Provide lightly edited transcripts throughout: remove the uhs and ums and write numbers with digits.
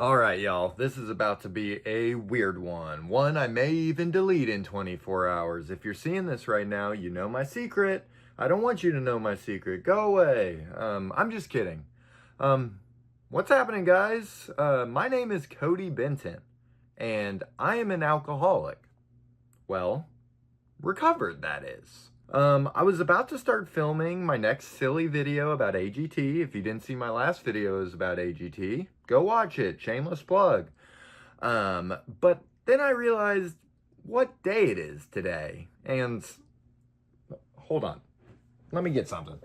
All right, y'all, this is about to be a weird one. One I may even delete in 24 hours. If you're seeing this right now, you know my secret. I don't want you to know my secret. Go away. I'm just kidding. What's happening, guys? My name is Cody Benton, and I am an alcoholic. Well, recovered, that is. I was about to start filming my next silly video about AGT. If you didn't see my last videos about AGT, go watch it. Shameless plug. But then I realized what day it is today. And hold on. Let me get something.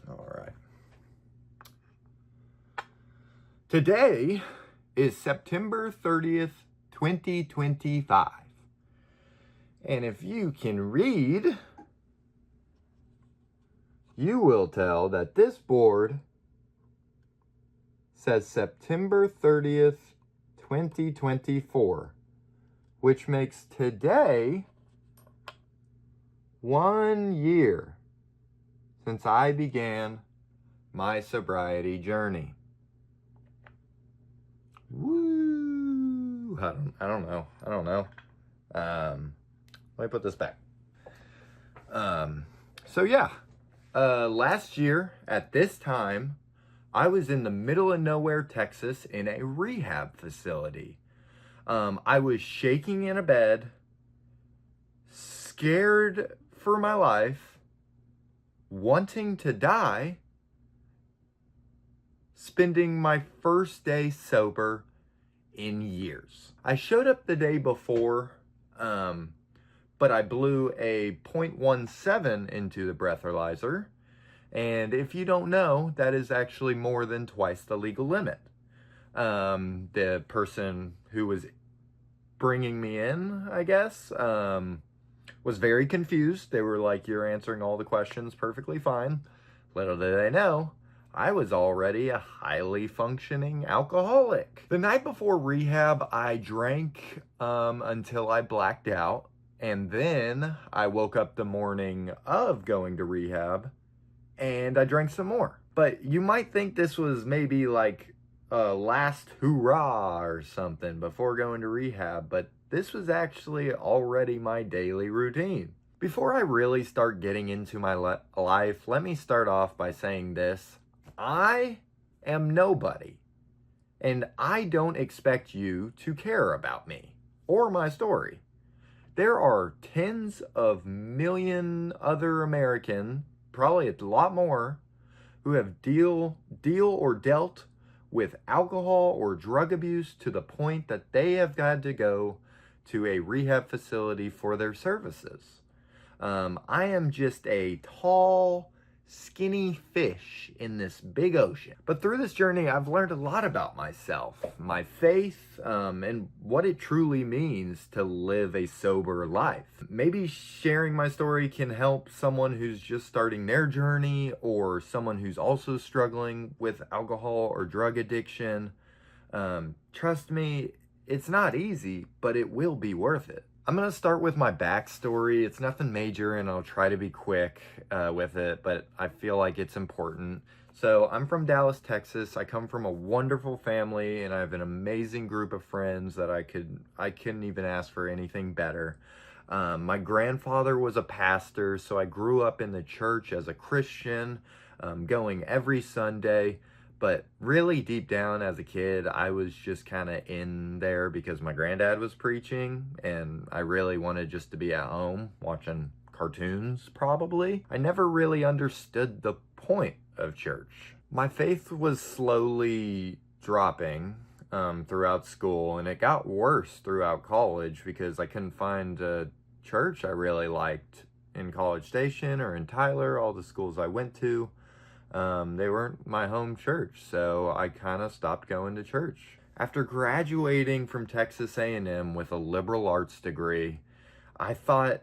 All right. Today is September 30th, 2025. And if you can read, you will tell that this board says September 30th, 2024, which makes today 1 year since I began my sobriety journey. Woo! I don't know. Let me put this back. So yeah, last year at this time, I was in the middle of nowhere, Texas, in a rehab facility. I was shaking in a bed, scared for my life, wanting to die, spending my first day sober in years. I showed up the day before, but I blew a .17 into the breathalyzer. And if you don't know, that is actually more than twice the legal limit. The person who was bringing me in, I guess, was very confused. They were like, "You're answering all the questions perfectly fine." Little did they know, I was already a highly functioning alcoholic. The night before rehab, I drank until I blacked out. And then I woke up the morning of going to rehab and I drank some more. But you might think this was maybe like a last hurrah or something before going to rehab, but this was actually already my daily routine. Before I really start getting into my life, let me start off by saying this. I am nobody, and I don't expect you to care about me or my story. There are tens of million other Americans, probably a lot more, who have deal or dealt with alcohol or drug abuse to the point that they have had to go to a rehab facility for their services. I am just a tall, skinny fish in this big ocean. But through this journey, I've learned a lot about myself, my faith, and what it truly means to live a sober life. Maybe sharing my story can help someone who's just starting their journey or someone who's also struggling with alcohol or drug addiction. Trust me, it's not easy, but it will be worth it. I'm going to start with my backstory. It's nothing major, and I'll try to be quick with it, but I feel like it's important. So I'm from Dallas, Texas. I come from a wonderful family, and I have an amazing group of friends that I couldn't even ask for anything better. My grandfather was a pastor, so I grew up in the church as a Christian, going every Sunday. But really deep down as a kid, I was just kind of in there because my granddad was preaching and I really wanted just to be at home watching cartoons, probably. I never really understood the point of church. My faith was slowly dropping throughout school, and it got worse throughout college because I couldn't find a church I really liked in College Station or in Tyler, all the schools I went to. They weren't my home church, so I kind of stopped going to church. After graduating from Texas A&M with a liberal arts degree, I thought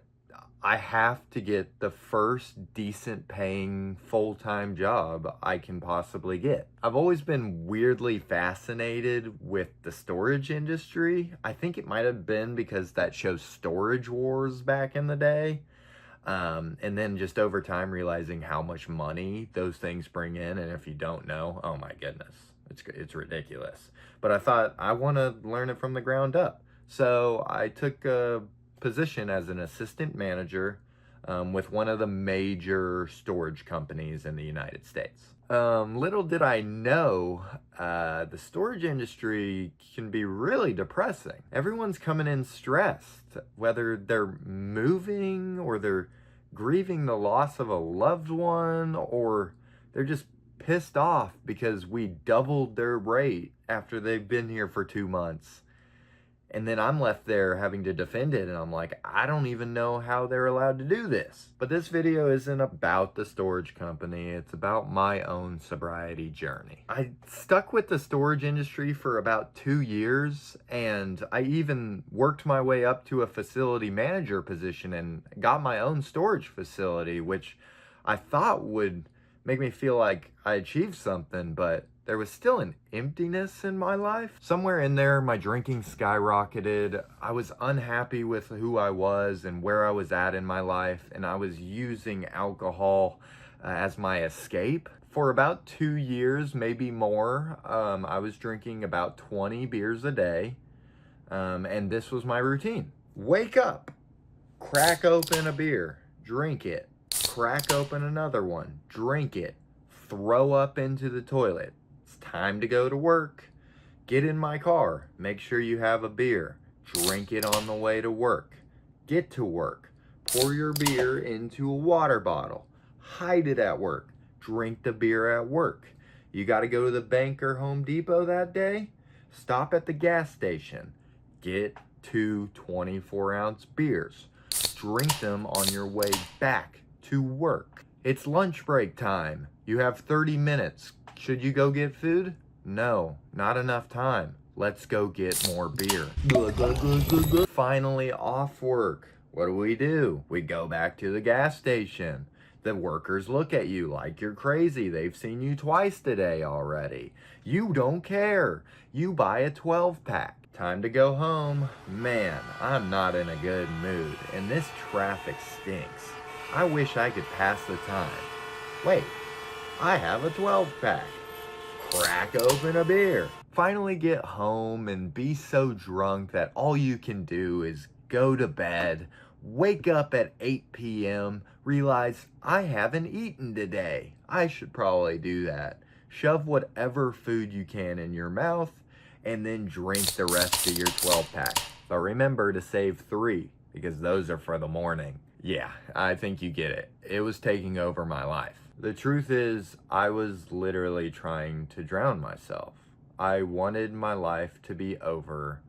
I have to get the first decent paying full-time job I can possibly get. I've always been weirdly fascinated with the storage industry. I think it might have been because that show Storage Wars back in the day. And then just over time realizing how much money those things bring in. And if you don't know, oh my goodness, it's ridiculous. But I thought I want to learn it from the ground up. So I took a position as an assistant manager with one of the major storage companies in the United States. Little did I know, the storage industry can be really depressing. Everyone's coming in stressed, whether they're moving or they're grieving the loss of a loved one, or they're just pissed off because we doubled their rate after they've been here for 2 months. And then I'm left there having to defend it, and I'm like, I don't even know how they're allowed to do this. But this video isn't about the storage company, it's about my own sobriety journey. I stuck with the storage industry for about 2 years, and I even worked my way up to a facility manager position and got my own storage facility, which I thought would make me feel like I achieved something, but there was still an emptiness in my life. Somewhere in there, my drinking skyrocketed. I was unhappy with who I was and where I was at in my life, and I was using alcohol as my escape. For about 2 years, maybe more, I was drinking about 20 beers a day, and this was my routine. Wake up, crack open a beer, drink it, crack open another one, drink it, throw up into the toilet. Time to go to work. Get in my car. Make sure you have a beer. Drink it on the way to work. Get to work. Pour your beer into a water bottle. Hide it at work. Drink the beer at work. You got to go to the bank or Home Depot that day? Stop at the gas station. Get 2 24-ounce beers. Drink them on your way back to work. It's lunch break time. You have 30 minutes. Should you go get food? No, not enough time. Let's go get more beer. Finally off work. What do? We go back to the gas station. The workers look at you like you're crazy. They've seen you twice today already. You don't care. You buy a 12-pack. Time to go home. Man, I'm not in a good mood, and this traffic stinks. I wish I could pass the time. Wait. I have a 12-pack. Crack open a beer. Finally get home and be so drunk that all you can do is go to bed, wake up at 8 p.m., realize I haven't eaten today. I should probably do that. Shove whatever food you can in your mouth and then drink the rest of your 12-pack. But remember to save 3 because those are for the morning. Yeah, I think you get it. It was taking over my life. The truth is, I was literally trying to drown myself. I wanted my life to be over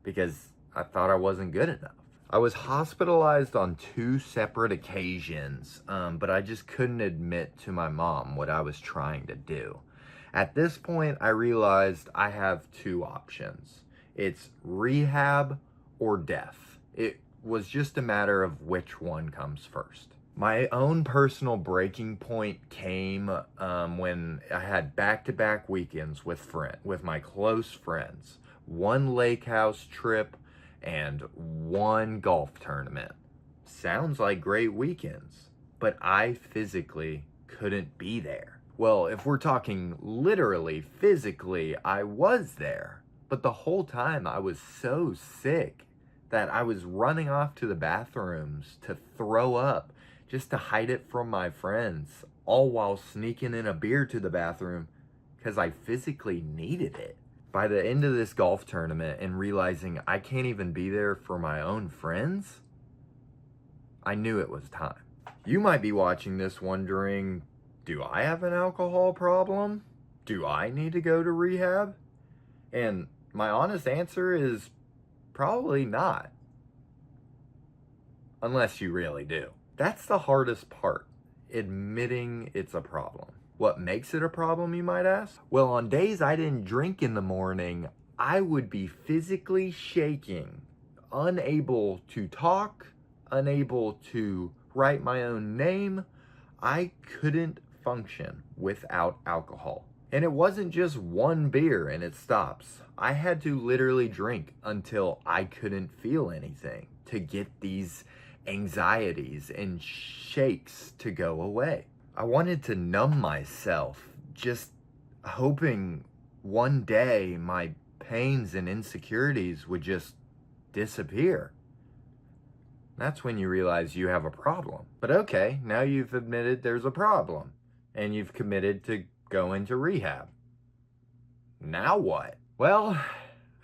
because I thought I wasn't good enough. I was hospitalized on 2 separate occasions, but I just couldn't admit to my mom what I was trying to do. At this point, I realized I have 2 options. It's rehab or death. It was just a matter of which one comes first. My own personal breaking point came when I had back-to-back weekends with my close friends, 1 lake house trip and 1 golf tournament. Sounds like great weekends, but I physically couldn't be there. Well, if we're talking literally physically, I was there, but the whole time I was so sick that I was running off to the bathrooms to throw up just to hide it from my friends, all while sneaking in a beer to the bathroom because I physically needed it. By the end of this golf tournament and realizing I can't even be there for my own friends, I knew it was time. You might be watching this wondering, do I have an alcohol problem? Do I need to go to rehab? And my honest answer is probably not. Unless you really do. That's the hardest part, admitting it's a problem. What makes it a problem, you might ask? Well, on days I didn't drink in the morning, I would be physically shaking, unable to talk, unable to write my own name. I couldn't function without alcohol. And it wasn't just 1 beer and it stops. I had to literally drink until I couldn't feel anything to get these anxieties and shakes to go away. I wanted to numb myself, just hoping one day my pains and insecurities would just disappear. That's when you realize you have a problem. But okay, now you've admitted there's a problem and you've committed to go into rehab. Now what? Well,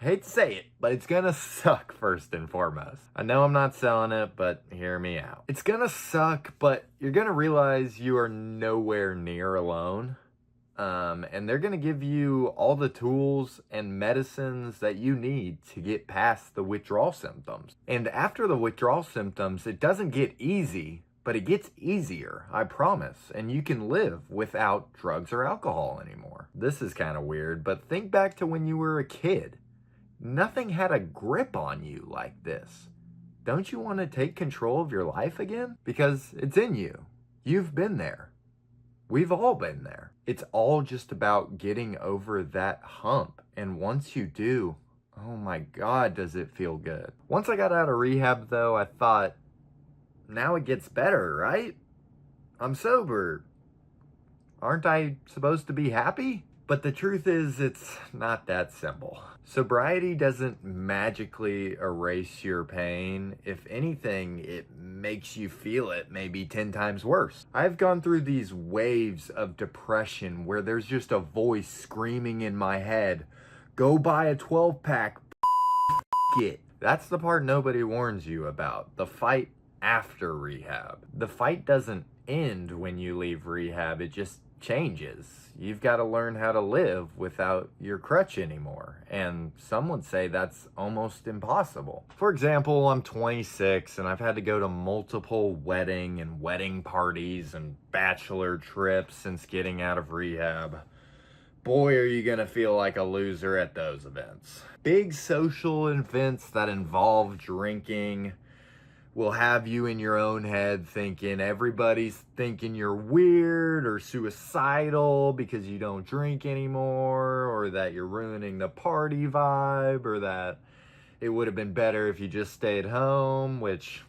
I hate to say it, but it's gonna suck first and foremost. I know I'm not selling it, but hear me out. It's gonna suck, but you're gonna realize you are nowhere near alone. And they're gonna give you all the tools and medicines that you need to get past the withdrawal symptoms. And after the withdrawal symptoms, it doesn't get easy, but it gets easier, I promise. And you can live without drugs or alcohol anymore. This is kind of weird, but think back to when you were a kid. Nothing had a grip on you like this. Don't you want to take control of your life again? Because it's in you. You've been there. We've all been there. It's all just about getting over that hump. And once you do, oh my God, does it feel good. Once I got out of rehab though, I thought, now it gets better, right? I'm sober. Aren't I supposed to be happy? But the truth is, it's not that simple. Sobriety doesn't magically erase your pain. If anything, it makes you feel it maybe 10 times worse. I've gone through these waves of depression where there's just a voice screaming in my head, go buy a 12-pack, it. That's the part nobody warns you about, the fight after rehab. The fight doesn't end when you leave rehab, it just changes. You've got to learn how to live without your crutch anymore. And some would say that's almost impossible. For example, I'm 26 and I've had to go to multiple wedding parties and bachelor trips since getting out of rehab. Boy, are you gonna feel like a loser at those events. Big social events that involve drinking will have you in your own head thinking everybody's thinking you're weird or suicidal because you don't drink anymore, or that you're ruining the party vibe, or that it would have been better if you just stayed home, which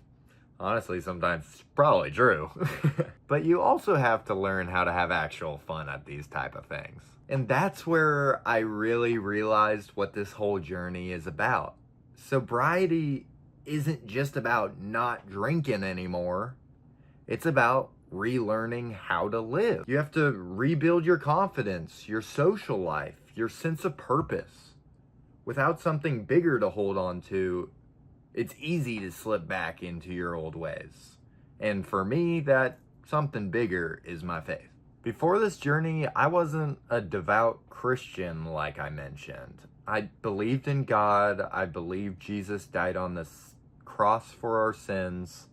honestly sometimes is probably true. But you also have to learn how to have actual fun at these type of things. And that's where I really realized what this whole journey is about. Sobriety isn't just about not drinking anymore. It's about relearning how to live. You have to rebuild your confidence, your social life, your sense of purpose. Without something bigger to hold on to, it's easy to slip back into your old ways. And for me, that something bigger is my faith. Before this journey, I wasn't a devout Christian like I mentioned. I believed in God. I believed Jesus died on this cross for our sins,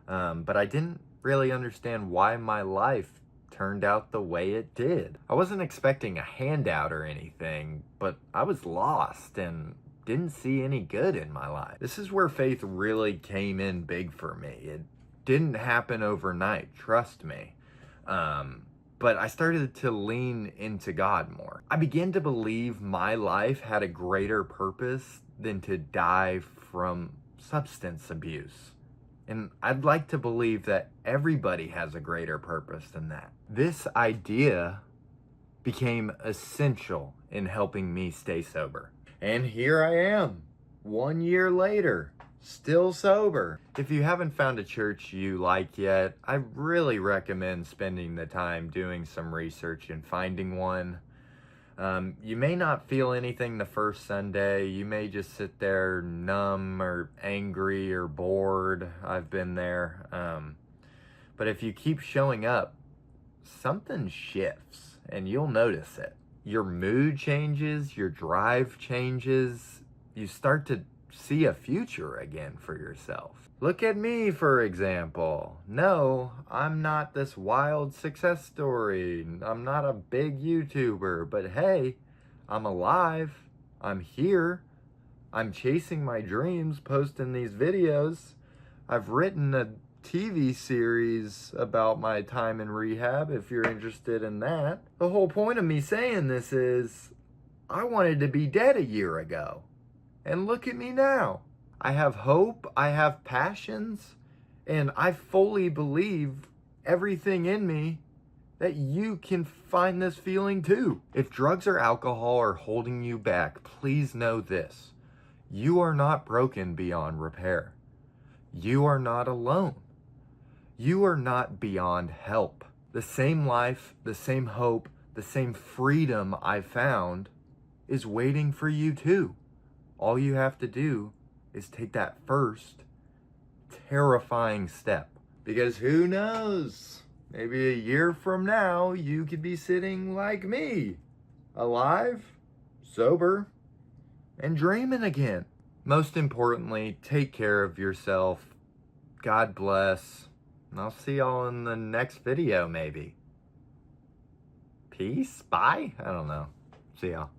but I didn't really understand why my life turned out the way it did. I wasn't expecting a handout or anything, but I was lost and didn't see any good in my life. This is where faith really came in big for me. It didn't happen overnight, trust me. But I started to lean into God more. I began to believe my life had a greater purpose than to die from substance abuse. And I'd like to believe that everybody has a greater purpose than that. This idea became essential in helping me stay sober. And here I am, 1 year later, still sober. If you haven't found a church you like yet, I really recommend spending the time doing some research and finding one. You may not feel anything the first Sunday. You may just sit there numb or angry or bored. I've been there. But if you keep showing up, something shifts and you'll notice it. Your mood changes, your drive changes. You start to see a future again for yourself. Look at me, for example. No, I'm not this wild success story. I'm not a big YouTuber, but hey, I'm alive. I'm here. I'm chasing my dreams, posting these videos. I've written a TV series about my time in rehab, if you're interested in that. The whole point of me saying this is, I wanted to be dead a year ago. And look at me now. I have hope, I have passions, And I fully believe everything in me that you can find this feeling too. If drugs or alcohol are holding you back, please know this. You are not broken beyond repair. You are not alone. You are not beyond help. The same life, the same hope, the same freedom I found is waiting for you too. All you have to do is take that first terrifying step. Because who knows? Maybe a year from now, you could be sitting like me, alive, sober, and dreaming again. Most importantly, take care of yourself. God bless. And I'll see y'all in the next video, maybe. Peace? Bye? I don't know. See y'all.